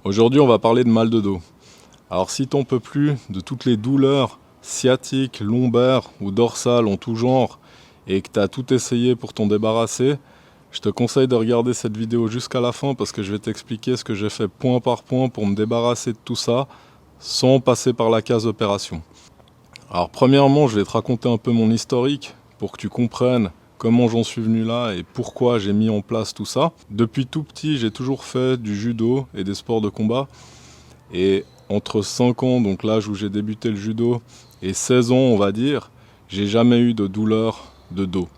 Aujourd'hui, on va parler de mal de dos. Alors, si t'en peux plus de toutes les douleurs sciatiques, lombaires ou dorsales en tout genre et que t'as tout essayé pour t'en débarrasser, je te conseille de regarder cette vidéo jusqu'à la fin parce que je vais t'expliquer ce que j'ai fait point par point pour me débarrasser de tout ça sans passer par la case opération. Alors, premièrement, je vais te raconter un peu mon historique pour que tu comprennes comment j'en suis venu là et pourquoi j'ai mis en place tout ça. Depuis tout petit, j'ai toujours fait du judo et des sports de combat. Et entre 5 ans, donc l'âge où j'ai débuté le judo, et 16 ans, on va dire, j'ai jamais eu de douleur de dos.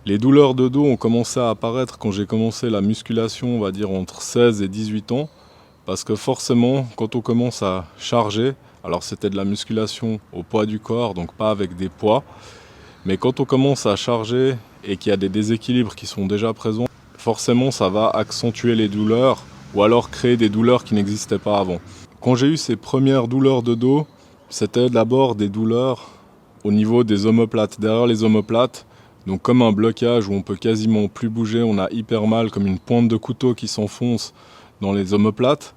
Les douleurs de dos ont commencé à apparaître quand j'ai commencé la musculation, on va dire entre 16 et 18 ans. Parce que forcément, quand on commence à charger, alors c'était de la musculation au poids du corps, donc pas avec des poids, mais quand on commence à charger et qu'il y a des déséquilibres qui sont déjà présents, forcément ça va accentuer les douleurs ou alors créer des douleurs qui n'existaient pas avant. Quand j'ai eu ces premières douleurs de dos, c'était d'abord des douleurs au niveau des omoplates, derrière les omoplates, donc comme un blocage où on peut quasiment plus bouger, on a hyper mal comme une pointe de couteau qui s'enfonce dans les omoplates.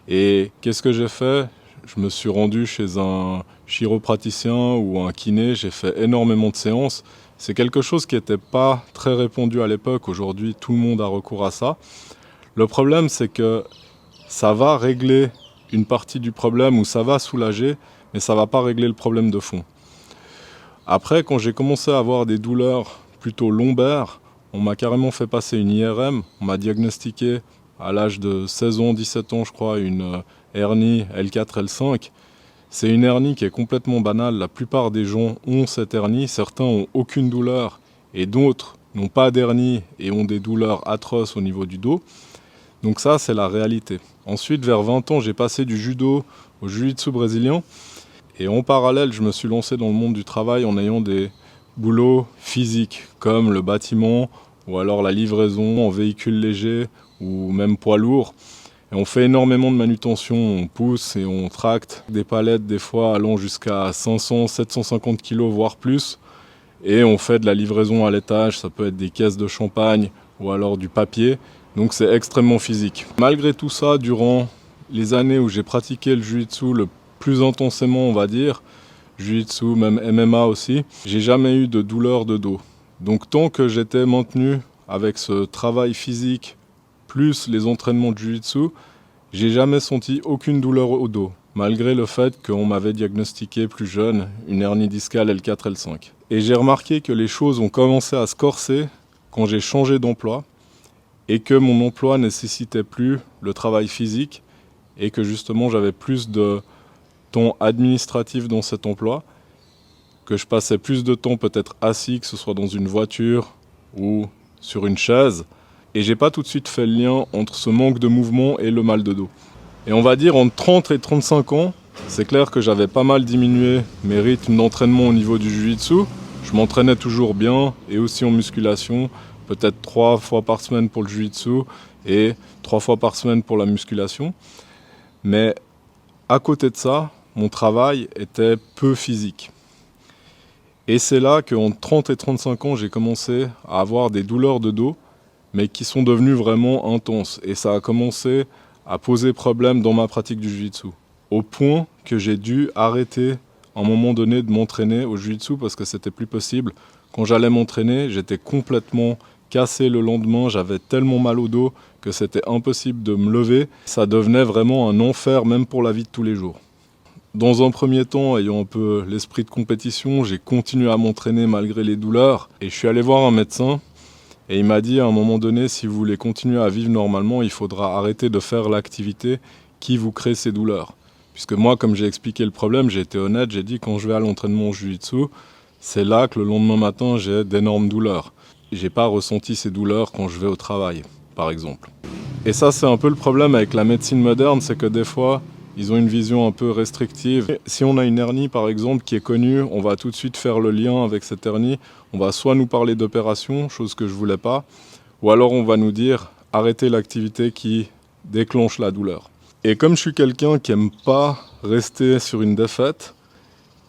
Et qu'est-ce que j'ai fait ? Je me suis rendu chez un chiropraticien ou un kiné, j'ai fait énormément de séances. C'est quelque chose qui n'était pas très répandu à l'époque, aujourd'hui tout le monde a recours à ça. Le problème c'est que ça va régler une partie du problème ou ça va soulager, mais ça ne va pas régler le problème de fond. Après, quand j'ai commencé à avoir des douleurs plutôt lombaires, on m'a carrément fait passer une IRM, on m'a diagnostiqué à l'âge de 16 ans, 17 ans je crois, une hernie L4, L5. C'est une hernie qui est complètement banale, la plupart des gens ont cette hernie, certains ont aucune douleur et d'autres n'ont pas d'hernie et ont des douleurs atroces au niveau du dos. Donc ça c'est la réalité. Ensuite vers 20 ans j'ai passé du judo au jiu-jitsu brésilien et en parallèle je me suis lancé dans le monde du travail en ayant des boulots physiques comme le bâtiment ou alors la livraison en véhicule léger ou même poids lourd. Et on fait énormément de manutention, on pousse et on tracte des palettes des fois allant jusqu'à 500, 750 kg voire plus. Et on fait de la livraison à l'étage, ça peut être des caisses de champagne ou alors du papier. Donc c'est extrêmement physique. Malgré tout ça, durant les années où j'ai pratiqué le jiu-jitsu le plus intensément on va dire, jiu-jitsu, même MMA aussi, j'ai jamais eu de douleur de dos. Donc tant que j'étais maintenu avec ce travail physique plus les entraînements de jiu-jitsu, j'ai jamais senti aucune douleur au dos, malgré le fait qu'on m'avait diagnostiqué plus jeune une hernie discale L4, L5. Et j'ai remarqué que les choses ont commencé à se corser quand j'ai changé d'emploi et que mon emploi nécessitait plus le travail physique et que justement j'avais plus de temps administratif dans cet emploi, que je passais plus de temps peut-être assis, que ce soit dans une voiture ou sur une chaise. Et j'ai pas tout de suite fait le lien entre ce manque de mouvement et le mal de dos. Et on va dire entre 30 et 35 ans, c'est clair que j'avais pas mal diminué mes rythmes d'entraînement au niveau du jiu-jitsu. Je m'entraînais toujours bien et aussi en musculation, peut-être 3 fois par semaine pour le jiu-jitsu et 3 fois par semaine pour la musculation. Mais à côté de ça, mon travail était peu physique. Et c'est là qu'entre 30 et 35 ans, j'ai commencé à avoir des douleurs de dos, mais qui sont devenues vraiment intenses. Et ça a commencé à poser problème dans ma pratique du jiu-jitsu. Au point que j'ai dû arrêter à un moment donné de m'entraîner au jiu-jitsu parce que c'était plus possible. Quand j'allais m'entraîner, j'étais complètement cassé le lendemain, j'avais tellement mal au dos que c'était impossible de me lever. Ça devenait vraiment un enfer même pour la vie de tous les jours. Dans un premier temps, ayant un peu l'esprit de compétition, j'ai continué à m'entraîner malgré les douleurs et je suis allé voir un médecin. Et il m'a dit à un moment donné, si vous voulez continuer à vivre normalement, il faudra arrêter de faire l'activité qui vous crée ces douleurs. Puisque moi, comme j'ai expliqué le problème, j'ai été honnête, j'ai dit quand je vais à l'entraînement jiu-jitsu, c'est là que le lendemain matin, j'ai d'énormes douleurs. J'ai pas ressenti ces douleurs quand je vais au travail, par exemple. Et ça, c'est un peu le problème avec la médecine moderne, c'est que des fois, ils ont une vision un peu restrictive. Si on a une hernie par exemple qui est connue, on va tout de suite faire le lien avec cette hernie. On va soit nous parler d'opération, chose que je voulais pas, ou alors on va nous dire arrêtez l'activité qui déclenche la douleur. Et comme je suis quelqu'un qui aime pas rester sur une défaite,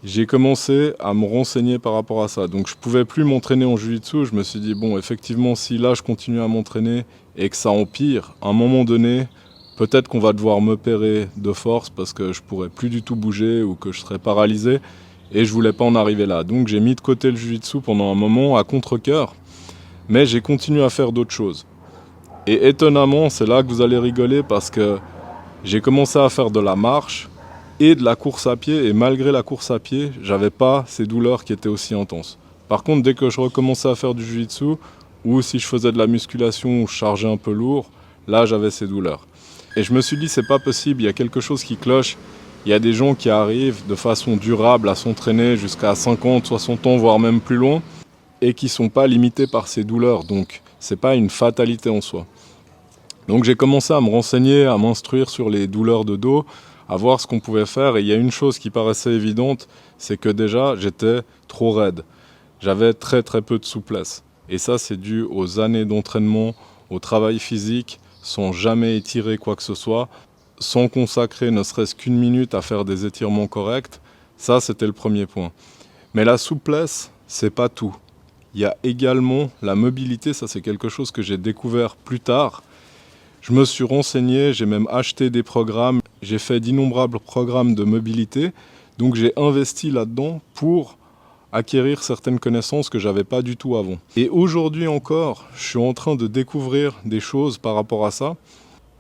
j'ai commencé à me renseigner par rapport à ça. Donc je pouvais plus m'entraîner en jiu-jitsu. Je me suis dit bon, effectivement, si là je continue à m'entraîner et que ça empire, à un moment donné, Peut-être qu'on va devoir m'opérer de force parce que je pourrais plus du tout bouger ou que je serais paralysé et je voulais pas en arriver là. Donc j'ai mis de côté le jiu-jitsu pendant un moment à contre-cœur, mais j'ai continué à faire d'autres choses. Et étonnamment, c'est là que vous allez rigoler parce que j'ai commencé à faire de la marche et de la course à pied, et malgré la course à pied, j'avais pas ces douleurs qui étaient aussi intenses. Par contre, dès que je recommençais à faire du jiu-jitsu, ou si je faisais de la musculation ou je chargeais un peu lourd, là j'avais ces douleurs. Et je me suis dit, c'est pas possible, il y a quelque chose qui cloche. Il y a des gens qui arrivent de façon durable à s'entraîner jusqu'à 50, 60 ans, voire même plus loin, et qui sont pas limités par ces douleurs. Donc, c'est pas une fatalité en soi. Donc j'ai commencé à me renseigner, à m'instruire sur les douleurs de dos, à voir ce qu'on pouvait faire. Et il y a une chose qui paraissait évidente, c'est que déjà j'étais trop raide. J'avais très très peu de souplesse. Et ça c'est dû aux années d'entraînement, au travail physique, sans jamais étirer quoi que ce soit, sans consacrer ne serait-ce qu'une minute à faire des étirements corrects. Ça c'était le premier point. Mais la souplesse, c'est pas tout. Il y a également la mobilité, ça c'est quelque chose que j'ai découvert plus tard. Je me suis renseigné, j'ai même acheté des programmes, j'ai fait d'innombrables programmes de mobilité, donc j'ai investi là-dedans pour acquérir certaines connaissances que j'avais pas du tout avant. Et aujourd'hui encore, je suis en train de découvrir des choses par rapport à ça,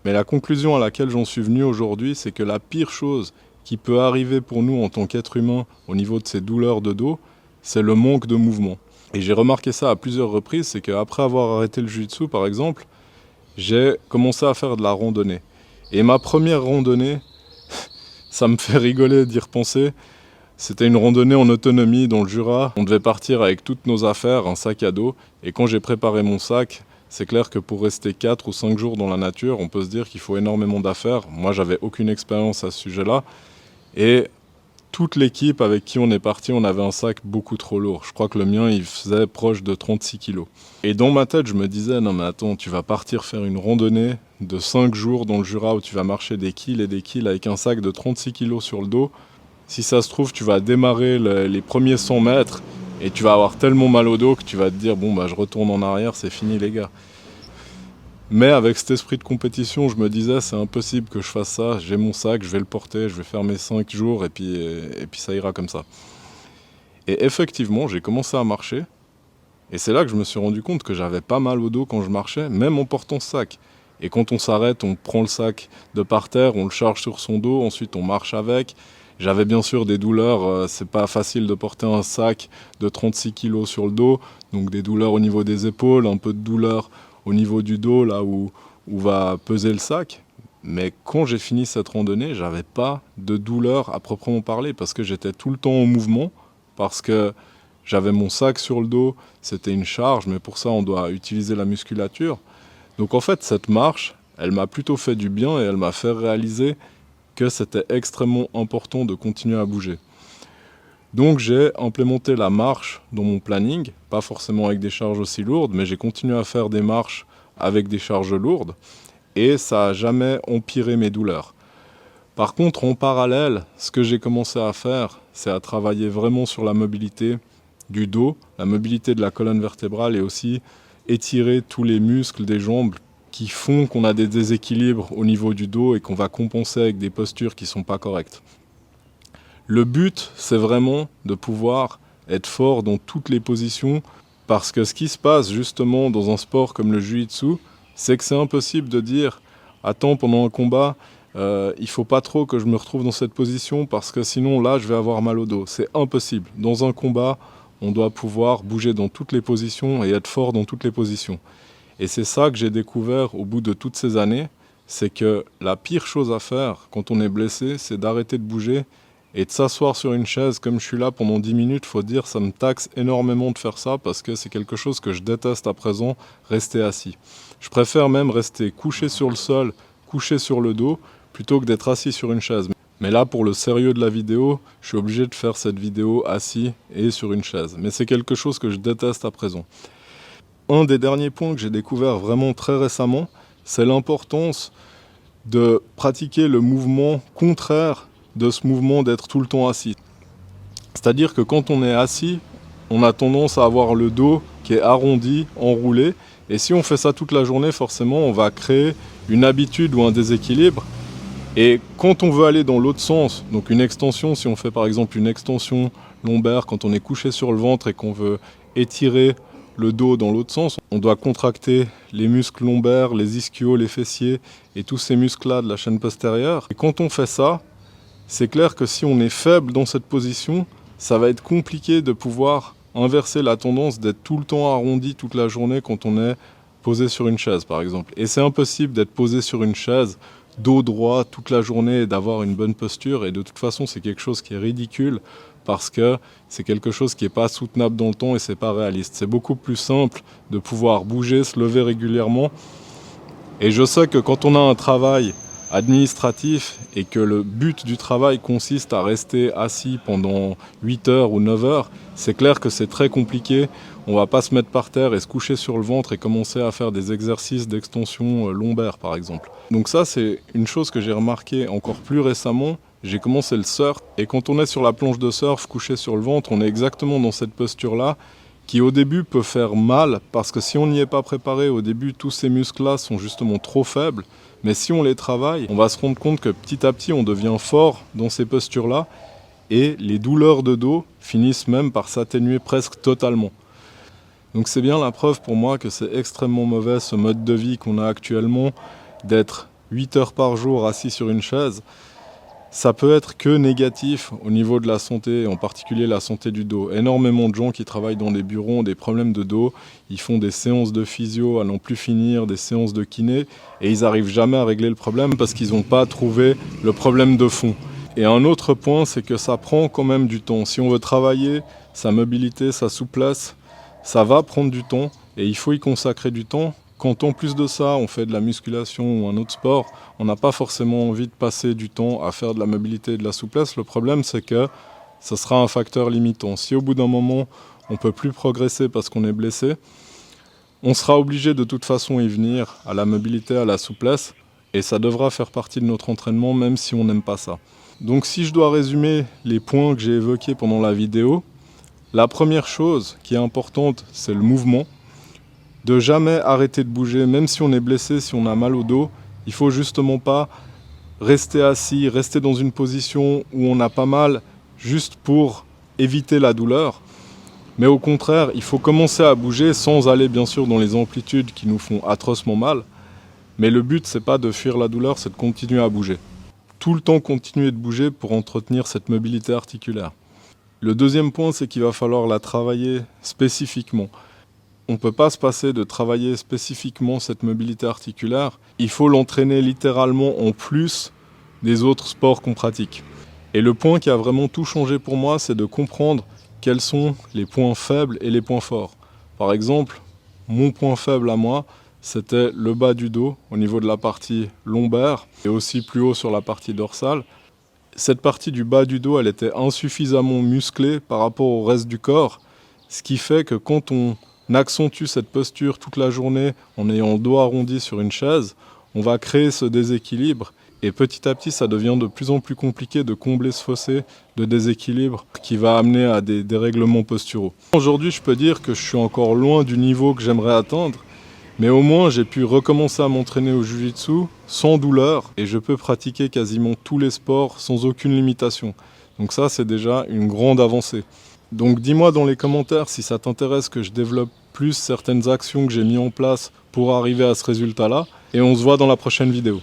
mais la conclusion à laquelle j'en suis venu aujourd'hui, c'est que la pire chose qui peut arriver pour nous en tant qu'être humain au niveau de ces douleurs de dos, c'est le manque de mouvement. Et j'ai remarqué ça à plusieurs reprises, c'est qu'après avoir arrêté le jiu-jitsu par exemple, j'ai commencé à faire de la randonnée. Et ma première randonnée, ça me fait rigoler d'y repenser, c'était une randonnée en autonomie dans le Jura. On devait partir avec toutes nos affaires, un sac à dos. Et quand j'ai préparé mon sac, c'est clair que pour rester 4 ou 5 jours dans la nature, on peut se dire qu'il faut énormément d'affaires. Moi, j'avais aucune expérience à ce sujet-là. Et toute l'équipe avec qui on est parti, on avait un sac beaucoup trop lourd. Je crois que le mien, il faisait proche de 36 kilos. Et dans ma tête, je me disais, non mais attends, tu vas partir faire une randonnée de 5 jours dans le Jura où tu vas marcher des kills et des kills avec un sac de 36 kilos sur le dos. Si ça se trouve, tu vas démarrer les premiers 100 mètres et tu vas avoir tellement mal au dos que tu vas te dire, bon bah je retourne en arrière, c'est fini les gars. Mais avec cet esprit de compétition, je me disais, c'est impossible que je fasse ça. J'ai mon sac, je vais le porter, je vais faire mes 5 jours et puis ça ira comme ça. Et effectivement, j'ai commencé à marcher. Et c'est là que je me suis rendu compte que j'avais pas mal au dos quand je marchais, même en portant ce sac. Et quand on s'arrête, on prend le sac de par terre, on le charge sur son dos, ensuite on marche avec. J'avais bien sûr des douleurs, c'est pas facile de porter un sac de 36 kg sur le dos, donc des douleurs au niveau des épaules, un peu de douleur au niveau du dos, là où va peser le sac. Mais quand j'ai fini cette randonnée, j'avais pas de douleur à proprement parler, parce que j'étais tout le temps en mouvement, parce que j'avais mon sac sur le dos, c'était une charge, mais pour ça on doit utiliser la musculature. Donc en fait, cette marche, elle m'a plutôt fait du bien et elle m'a fait réaliser que c'était extrêmement important de continuer à bouger. Donc j'ai implémenté la marche dans mon planning, pas forcément avec des charges aussi lourdes, mais j'ai continué à faire des marches avec des charges lourdes et ça n'a jamais empiré mes douleurs. Par contre, en parallèle, ce que j'ai commencé à faire, c'est à travailler vraiment sur la mobilité du dos, la mobilité de la colonne vertébrale et aussi étirer tous les muscles des jambes qui font qu'on a des déséquilibres au niveau du dos et qu'on va compenser avec des postures qui ne sont pas correctes. Le but, c'est vraiment de pouvoir être fort dans toutes les positions parce que ce qui se passe justement dans un sport comme le jiu-jitsu, c'est que c'est impossible de dire « Attends, pendant un combat, il ne faut pas trop que je me retrouve dans cette position parce que sinon là, je vais avoir mal au dos. » C'est impossible. Dans un combat, on doit pouvoir bouger dans toutes les positions et être fort dans toutes les positions. Et c'est ça que j'ai découvert au bout de toutes ces années, c'est que la pire chose à faire quand on est blessé, c'est d'arrêter de bouger et de s'asseoir sur une chaise. Comme je suis là pendant 10 minutes, faut dire, ça me taxe énormément de faire ça parce que c'est quelque chose que je déteste à présent, rester assis. Je préfère même rester couché sur le sol, couché sur le dos, plutôt que d'être assis sur une chaise. Mais là, pour le sérieux de la vidéo, je suis obligé de faire cette vidéo assis et sur une chaise. Mais c'est quelque chose que je déteste à présent. Un des derniers points que j'ai découvert vraiment très récemment, c'est l'importance de pratiquer le mouvement contraire de ce mouvement d'être tout le temps assis. C'est-à-dire que quand on est assis, on a tendance à avoir le dos qui est arrondi, enroulé, et si on fait ça toute la journée, forcément, on va créer une habitude ou un déséquilibre. Et quand on veut aller dans l'autre sens, donc une extension, si on fait par exemple une extension lombaire quand on est couché sur le ventre et qu'on veut étirer le dos dans l'autre sens, on doit contracter les muscles lombaires, les ischios, les fessiers et tous ces muscles-là de la chaîne postérieure. Et quand on fait ça, c'est clair que si on est faible dans cette position, ça va être compliqué de pouvoir inverser la tendance d'être tout le temps arrondi toute la journée quand on est posé sur une chaise par exemple. Et c'est impossible d'être posé sur une chaise dos droit toute la journée et d'avoir une bonne posture, et de toute façon c'est quelque chose qui est ridicule parce que c'est quelque chose qui n'est pas soutenable dans le temps et c'est pas réaliste. C'est beaucoup plus simple de pouvoir bouger, se lever régulièrement, et je sais que quand on a un travail administratif et que le but du travail consiste à rester assis pendant 8 heures ou 9 heures, c'est clair que c'est très compliqué. On ne va pas se mettre par terre et se coucher sur le ventre et commencer à faire des exercices d'extension lombaire par exemple. Donc ça c'est une chose que j'ai remarqué encore plus récemment. J'ai commencé le surf et quand on est sur la planche de surf couché sur le ventre, on est exactement dans cette posture-là qui au début peut faire mal parce que si on n'y est pas préparé au début, tous ces muscles-là sont justement trop faibles. Mais si on les travaille, on va se rendre compte que petit à petit on devient fort dans ces postures-là et les douleurs de dos finissent même par s'atténuer presque totalement. Donc c'est bien la preuve pour moi que c'est extrêmement mauvais ce mode de vie qu'on a actuellement, d'être 8 heures par jour assis sur une chaise. Ça peut être que négatif au niveau de la santé, en particulier la santé du dos. Énormément de gens qui travaillent dans des bureaux ont des problèmes de dos, ils font des séances de physio à n'en plus finir, des séances de kiné, et ils n'arrivent jamais à régler le problème parce qu'ils n'ont pas trouvé le problème de fond. Et un autre point, c'est que ça prend quand même du temps. Si on veut travailler sa mobilité, sa souplesse, ça va prendre du temps et il faut y consacrer du temps. Quand en plus de ça, on fait de la musculation ou un autre sport, on n'a pas forcément envie de passer du temps à faire de la mobilité et de la souplesse. Le problème, c'est que ça sera un facteur limitant. Si au bout d'un moment, on ne peut plus progresser parce qu'on est blessé, on sera obligé de toute façon y venir à la mobilité, à la souplesse, et ça devra faire partie de notre entraînement même si on n'aime pas ça. Donc si je dois résumer les points que j'ai évoqués pendant la vidéo, la première chose qui est importante, c'est le mouvement. De jamais arrêter de bouger, même si on est blessé, si on a mal au dos, il ne faut justement pas rester assis, rester dans une position où on a pas mal juste pour éviter la douleur. Mais au contraire, il faut commencer à bouger sans aller bien sûr dans les amplitudes qui nous font atrocement mal. Mais le but, c'est pas de fuir la douleur, c'est de continuer à bouger. Tout le temps continuer de bouger pour entretenir cette mobilité articulaire. Le deuxième point, c'est qu'il va falloir la travailler spécifiquement. On ne peut pas se passer de travailler spécifiquement cette mobilité articulaire. Il faut l'entraîner littéralement en plus des autres sports qu'on pratique. Et le point qui a vraiment tout changé pour moi, c'est de comprendre quels sont les points faibles et les points forts. Par exemple, mon point faible à moi, c'était le bas du dos au niveau de la partie lombaire et aussi plus haut sur la partie dorsale. Cette partie du bas du dos, elle était insuffisamment musclée par rapport au reste du corps, ce qui fait que quand on accentue cette posture toute la journée en ayant le dos arrondi sur une chaise, on va créer ce déséquilibre et petit à petit ça devient de plus en plus compliqué de combler ce fossé de déséquilibre qui va amener à des dérèglements posturaux. Aujourd'hui je peux dire que je suis encore loin du niveau que j'aimerais atteindre, mais au moins j'ai pu recommencer à m'entraîner au Jiu-Jitsu sans douleur et je peux pratiquer quasiment tous les sports sans aucune limitation. Donc ça c'est déjà une grande avancée. Donc dis-moi dans les commentaires si ça t'intéresse que je développe plus certaines actions que j'ai mises en place pour arriver à ce résultat-là. Et on se voit dans la prochaine vidéo.